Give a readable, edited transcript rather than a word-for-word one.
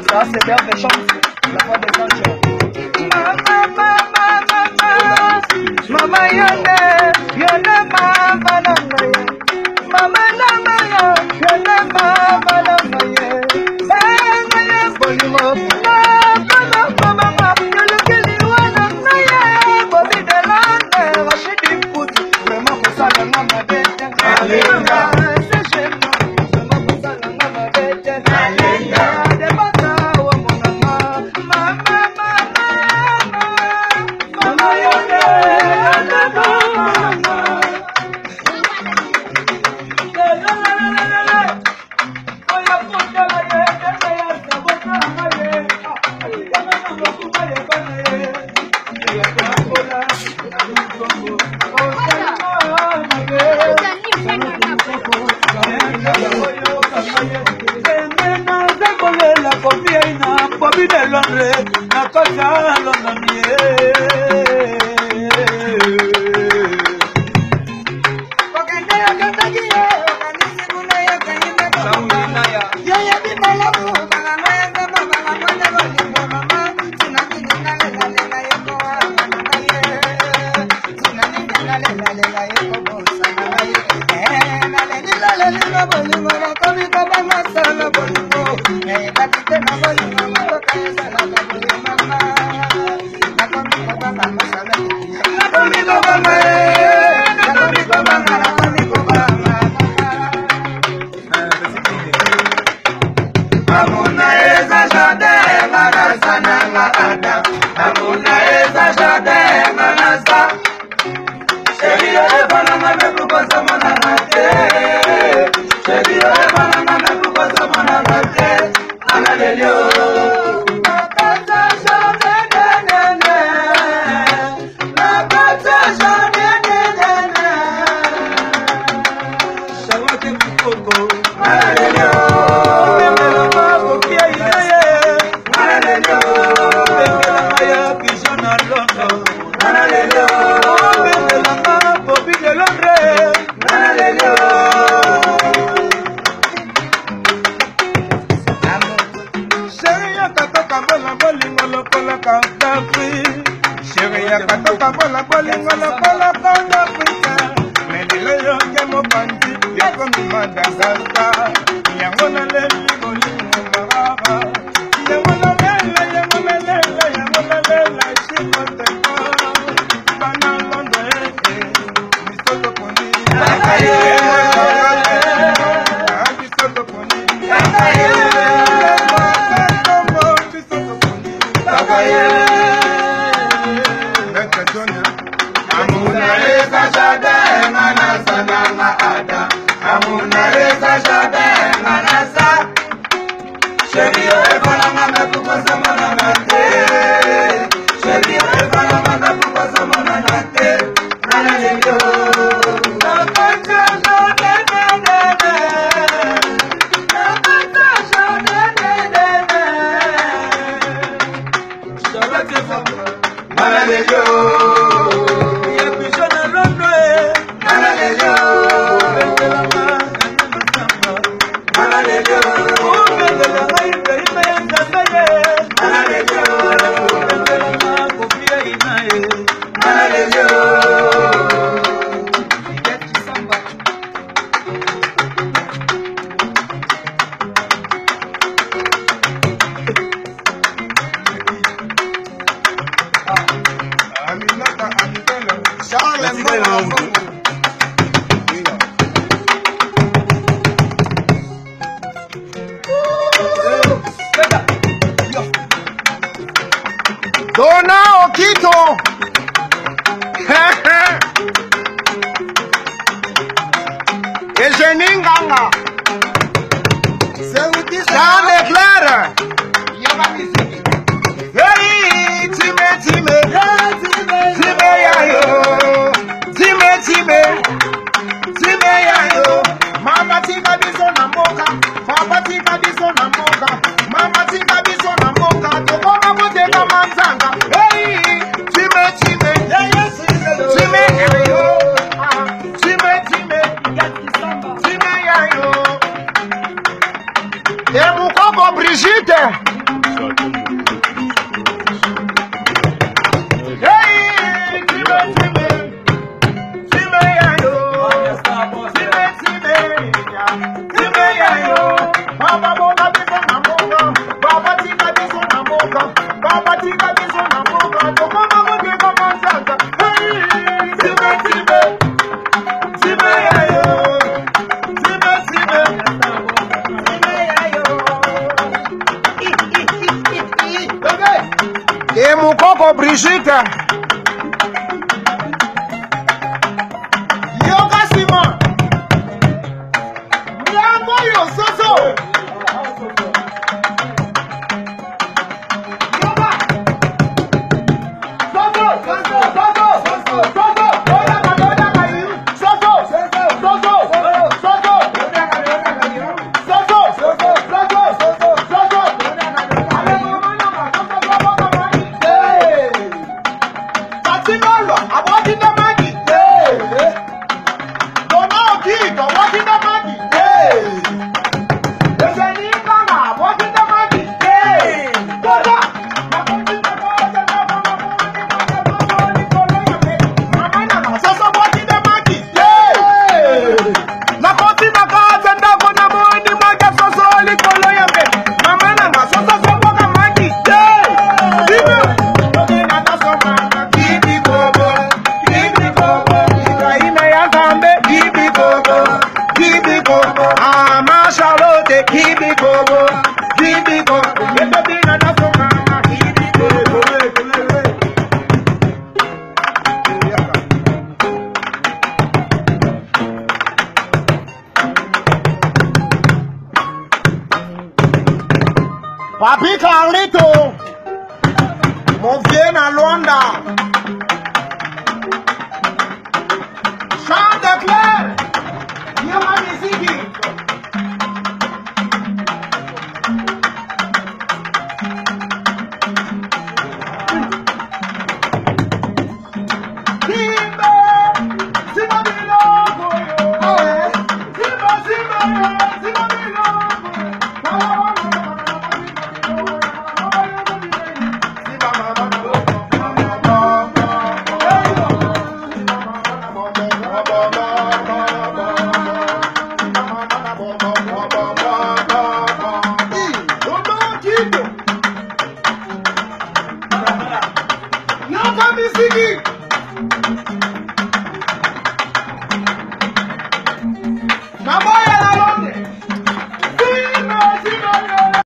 Ça c'est vers des chances, la voix des anges. Mama yone, yone mama namaye. Mama namaya, yone mama namaye. Namaye bolimo, mama, yole kili wana naye. Bobi de lande, rachidi puti, vraiment pour ça la mama bête. Alinga, c'est chez moi, vraiment pour ça la mama bête. Alinga, de bata wa monama, mama yone. Bobby de Londres, na cosa London Sorry. Dona Okito. Eugenie Nganga. Jean Leclerc. Hey, Time. Time yayo. Time yayo. Mama tika biso na mboka. Papa tika biso na mboka. Mama tika biso na mboka. Tokoma kuteka manzanga. Hey, Time. Time yayo. Time yayo. Emukoko Brigitte. Hey, Time yayo. Time yayo. Baba bona biso na mboka. Baba tika biso na mboka. Baba tika biso na mboka. Tokoma kuteka manzanga. Hey, Time yayo. Emukoko Brigitte. Yoga Simon. Mlango yo soso. Yoga. Papi Carlito, mon vieux na Luanda. Jean Leclerc, Yama Miziki. Não tá me seguindo!